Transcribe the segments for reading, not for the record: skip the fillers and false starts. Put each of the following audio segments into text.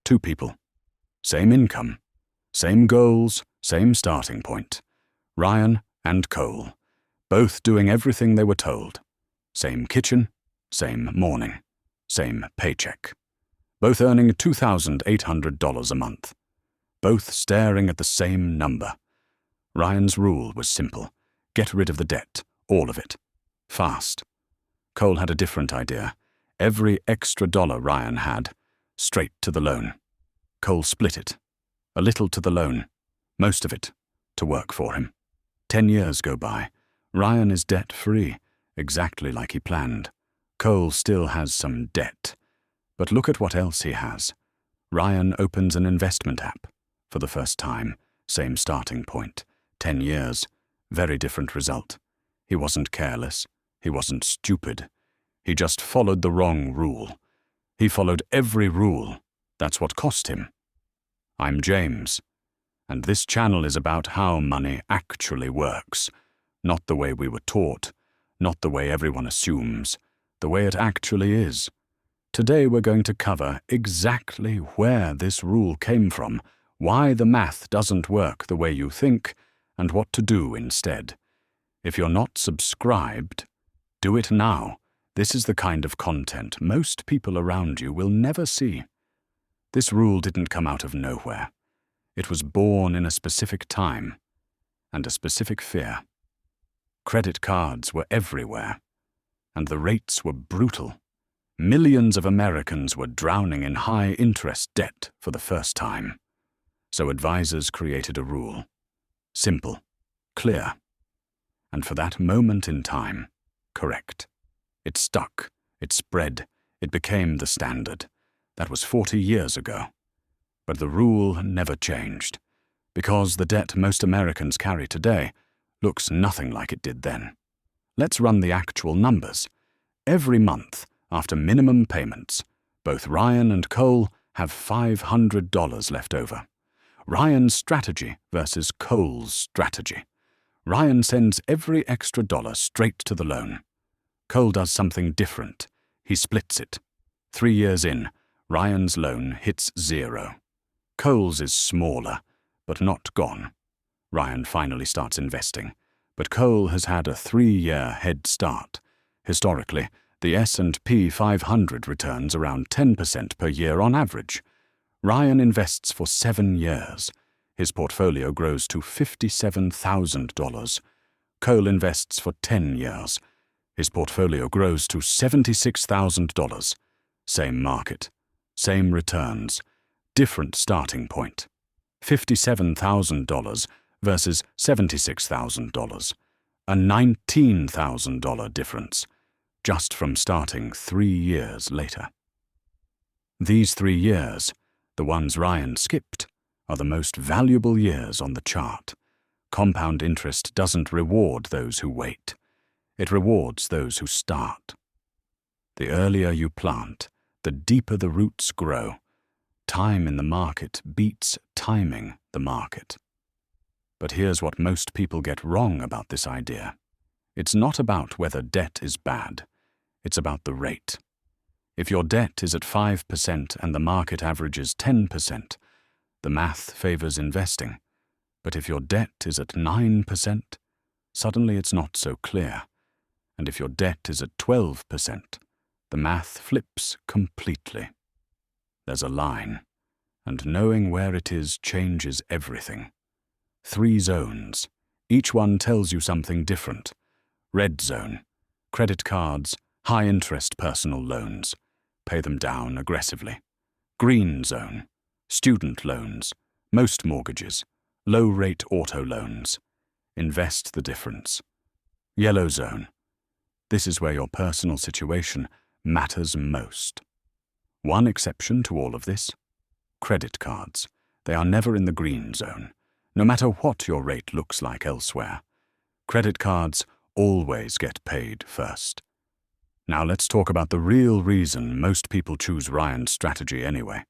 Two people. Same income. Same goals, same starting point. Ryan and Cole. Both doing everything they were told. Same kitchen, same morning, same paycheck. Both earning $2,800 a month. Both staring at the same number. Ryan's rule was simple. Get rid of the debt, all of it. Fast. Cole had a different idea. Every extra dollar Ryan had, straight to the loan. Cole split it. A little to the loan, most of it to work for him. 10 years go by. Ryan is debt-free, exactly like he planned. Cole still has some debt. But look at what else he has. Ryan opens an investment app. For the first time, same starting point. 10 years, very different result. He wasn't careless. He wasn't stupid. He just followed the wrong rule. He followed every rule. That's what cost him. I'm James, and this channel is about how money actually works. Not the way we were taught, not the way everyone assumes, the way it actually is. Today we're going to cover exactly where this rule came from, why the math doesn't work the way you think, and what to do instead. If you're not subscribed, do it now. This is the kind of content most people around you will never see. This rule didn't come out of nowhere. It was born in a specific time and a specific fear. Credit cards were everywhere, and the rates were brutal. Millions of Americans were drowning in high-interest debt for the first time. So advisors created a rule. Simple, clear, and for that moment in time, correct. It stuck, it spread, it became the standard. That was 40 years ago. But the rule never changed, because the debt most Americans carry today looks nothing like it did then. Let's run the actual numbers. Every month, after minimum payments, both Ryan and Cole have $500 left over. Ryan's strategy versus Cole's strategy. Ryan sends every extra dollar straight to the loan. Cole does something different. He splits it. 3 years in, Ryan's loan hits 0. Cole's is smaller, but not gone. Ryan finally starts investing, but Cole has had a 3-year head start. Historically, the S&P 500 returns around 10% per year on average. Ryan invests for 7 years. His portfolio grows to $57,000. Cole invests for 10 years. His portfolio grows to $76,000. Same market, same returns, different starting point. $57,000 versus $76,000. A $19,000 difference, just from starting 3 years later. These 3 years, the ones Ryan skipped, are the most valuable years on the chart. Compound interest doesn't reward those who wait. It rewards those who start. The earlier you plant, the deeper the roots grow. Time in the market beats timing the market. But here's what most people get wrong about this idea. It's not about whether debt is bad. It's about the rate. If your debt is at 5% and the market averages 10%, the math favors investing. But if your debt is at 9%, suddenly it's not so clear. And if your debt is at 12%, the math flips completely. There's a line, and knowing where it is changes everything. 3 zones. Each one tells you something different. Red zone, credit cards, high-interest personal loans. Pay them down aggressively. Green zone, student loans, most mortgages, low-rate auto loans. Invest the difference. Yellow zone. This is where your personal situation matters most. One exception to all of this: credit cards. They are never in the green zone, no matter what your rate looks like elsewhere. Credit cards always get paid first. Now let's talk about the real reason most people choose Ryan's strategy anyway.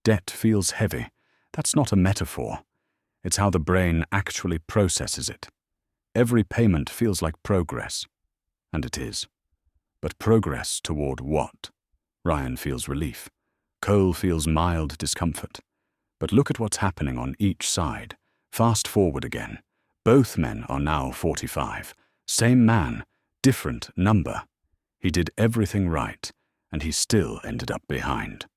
Debt feels heavy. That's not a metaphor. It's how the brain actually processes it. Every payment feels like progress. And it is. But progress toward what? Ryan feels relief. Cole feels mild discomfort. But look at what's happening on each side. Fast forward again. Both men are now 45. Same man, different number. He did everything right, and he still ended up behind.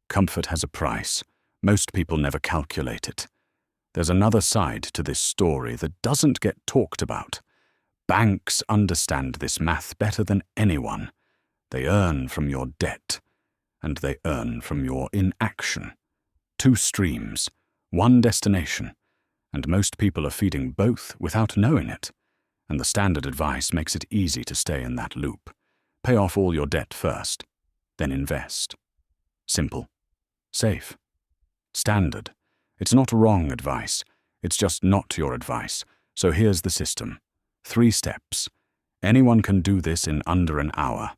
Comfort has a price. Most people never calculate it. There's another side to this story that doesn't get talked about. Banks understand this math better than anyone. They earn from your debt, and they earn from your inaction. Two streams, one destination, and most people are feeding both without knowing it. And the standard advice makes it easy to stay in that loop. Pay off all your debt first, then invest. Simple. Safe. Standard. It's not wrong advice. It's just not your advice. So here's the system. 3 steps. Anyone can do this in under an hour.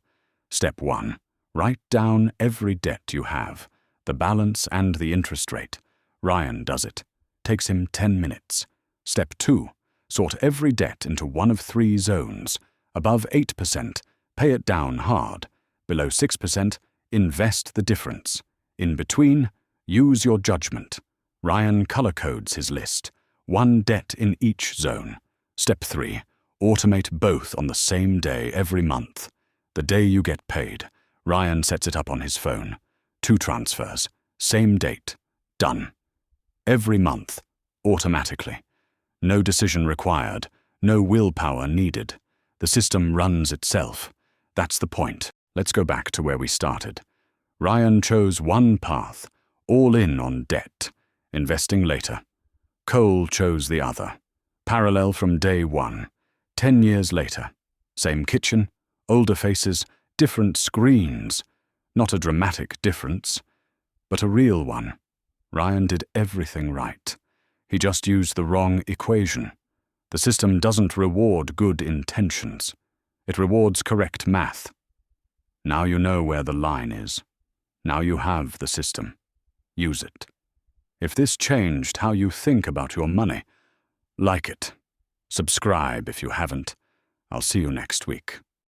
Step 1. Write down every debt you have, the balance and the interest rate. Ryan does it. Takes him 10 minutes. Step 2. Sort every debt into one of 3 zones. Above 8%, pay it down hard. Below 6%, invest the difference. In between, use your judgment. Ryan color codes his list. 1 debt in each zone. Step 3. Automate both on the same day every month. The day you get paid, Ryan sets it up on his phone. 2 transfers. Same date. Done. Every month. Automatically. No decision required. No willpower needed. The system runs itself. That's the point. Let's go back to where we started. Ryan chose one path, all in on debt, investing later. Cole chose the other, parallel from day 1. 10 years later. Same kitchen, older faces, different screens. Not a dramatic difference, but a real one. Ryan did everything right. He just used the wrong equation. The system doesn't reward good intentions. It rewards correct math. Now you know where the line is. Now you have the system. Use it. If this changed how you think about your money, like it. Subscribe if you haven't. I'll see you next week.